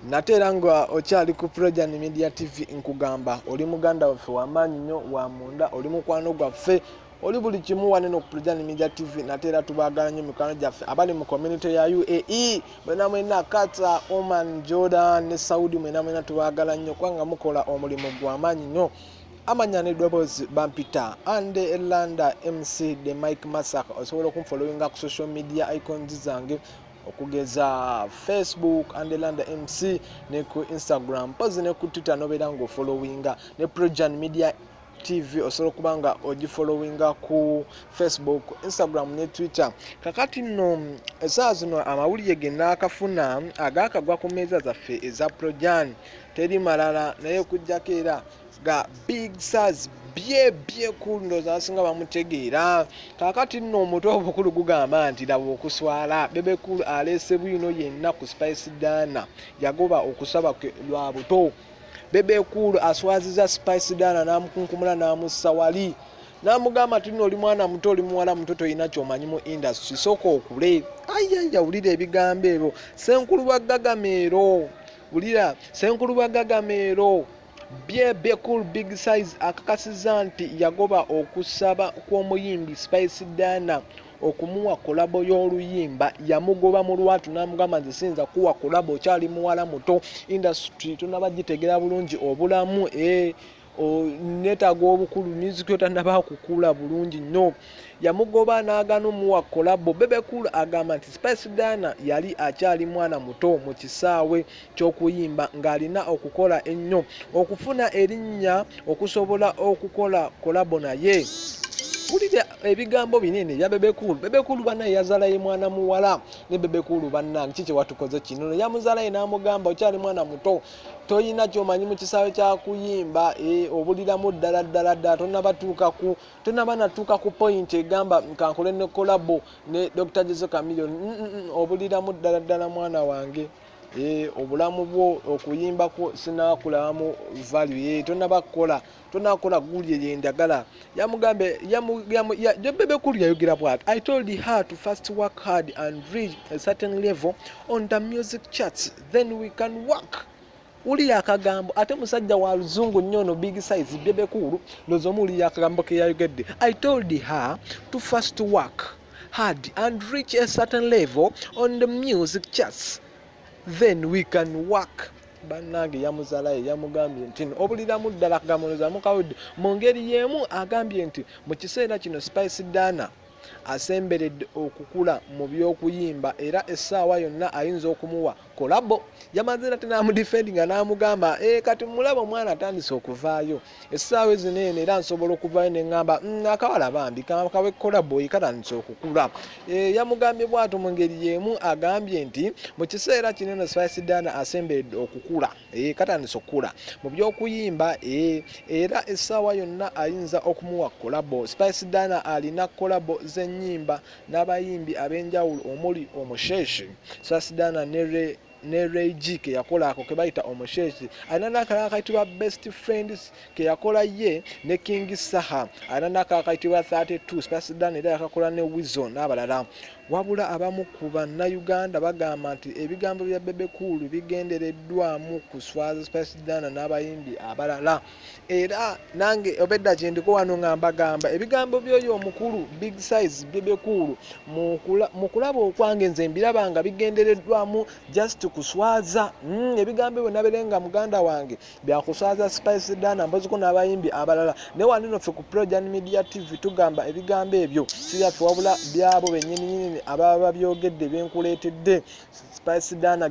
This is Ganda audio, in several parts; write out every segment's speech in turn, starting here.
Natera nga okyali ku Projan Media TV nkugamba oli muganda waffe w'amaanyi nnyo wa munda oli mukwano gwaffe oli buli kimu wane no ku Projan Media TV. Natera tubaagala nnyo mikwano gyaffe abali mu community ya UAE mwena Qatar, Oman, Jordan ne Saudi mwena tubaagala nnyo kubanga mukola omulimu gw'amaanyi nnyo. Amanya n'eddoboozi bampita Ande Elanda MC de Mike Masaka. Osobola okunfollowinga ku social media icons zange okugeza Facebook Andelanda MC ne ku Instagram pozi ne ku Twitter nobeera nga ofollowinga ne Projan Media TV osobola kubanga ogifollowinga ku Facebook, Instagram ne Twitter. Kakati nno essaawa zino amawulire ge naakafuna agaakagwa ku mmeeza zaffe eza Projan teri malala naye okuggyako era ga Big Size bye cool ndoza asinga bamutegeera. Kakati nno omuto obukulu gugamba nti laba okuswala Bebe Cool alese bwino yenna ku Spice Dana yagoba okusaba lwa buto. Bebe Cool aswaziza Spice Dana n'amukunkumula n'amussa wali n'amugamba nti nno oli mwana muto oli muwala muto toyina kyomanyi mu industry sooka okule. Ayaya wulira ebigambo ebyo Senkulu bwa Gagameero wulira Senkulu bwa Gagameero Bebe Cool Big Size akakasiza nti yagoba okusaba kw'omuyimbi Spice Dana okumuwa kolabo y'oluyimba yamugoba mu lwatu n'amugamba nti sinza kuwa kolabo okyali muwala muto industry tonabagitegera bulungi obulamu netaga obukulu music yotanaba kukula bulungi nnyo. Yamugoba n'agaana omuwa kolabo. Bebe Cool agamba nti Spice Dana yali akyali mwana muto mu kisaawe ky'okuyimba ng'alina okukola ennyo okufuna erinnya okusobola okukola kolabo naye. Wulira ebigambo binene bya Bebe Cool. Bebe Cool banaye yazaalaye mwana muwala ne Bebe Cool bannange kiki watukoze kino yamuzaalaye n'amugamba okyali mwana muto toyina kyomanyi mu kisaawe kya kuyimba obuliramu ddala tonaba natuuka ku point egamba kankole ne kolabo ne Dr. Jose Chameleone obuliramu ddala mwana wange. Obulamu bwo okuyimbako sinakulamu value tonakola gulye yendagala. Yamugambe Bebe Cool yayogera bwati I told her to first work hard and reach a certain level on the music charts then we can work. Uli akagambo ate musajja wa luzungu nnyo no Big Size Bebe Cool lozo muli akagambo ke yayogedde I told her to first work hard and reach a certain level on the music charts then we can work. Bannange yamuzaalaye yamugambye nti obuliramu ddala akagamuluza mukawudde mu ngeri y'emu agambye nti mu kiseera kino Spice Dana asemberedde okukula mu by'okuyimba era essaawa yonna ayinza okumuwa kolabo. Yamaze nate n'amudifendinga n'amugamba kati mulaba omwana atandise okuvaayo essaawa zino eno era nsobola okuvaayo ne ŋŋamba akawala bambi kawe kolabo katandise okukula. Yamugambye bw'atyo mu ngeri y'emu agambye nti mu kiseera kino eno Spice Dana asemberedde okukula katandise okukula mu by'okuyimba era essaawa yonna ayinza okumuwa kolabo. Spice Dana alina kolabo z'ennyimba n'abayimbi ab'enjawulo omuli Omusheshe Spice Dana ne Ray G ke yakola ako ke bayita Omusheshe. Alina n'akalala kayitibwa Best Friends ke yakola ye ne King Saha. Alina n'akalala kayitibwa 32 Spice Dana era yakakola ne Weasel n'abalala. Wabula abamu ku bannayuganda bagamba nti ebigambo bya Bebe Cool bigendereddwamu kuswaza Spice Dana n'abayimbi abalala. Era nange obedda gye ndiko wano ngambagamba ebigambo by'oyo omukulu Big Size Bebe Cool mu kulaba okwange nze mbiraba nga bigendereddwamu just kuswaza ebigambo byo naberenga muganda wange byakuswaza Spice Dana mboziko n'abayimbi abalala. Ne wanino ffe ku Projan Media TV tugamba ebigambo ebyo si byaffe wabula byabo bennyini ababa babyogedde benkuleetedde. Spice Dana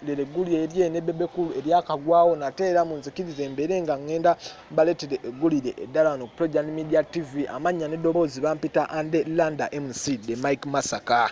lere guli erye ne Bebe Cool eryakagwawo nate era munzikirize embeere nga ngenda baleetedde eggulire eddala wano ku Projan Media TV. Amannya n'eddoboozi bampita Ande Landa MC de Mike Masaka.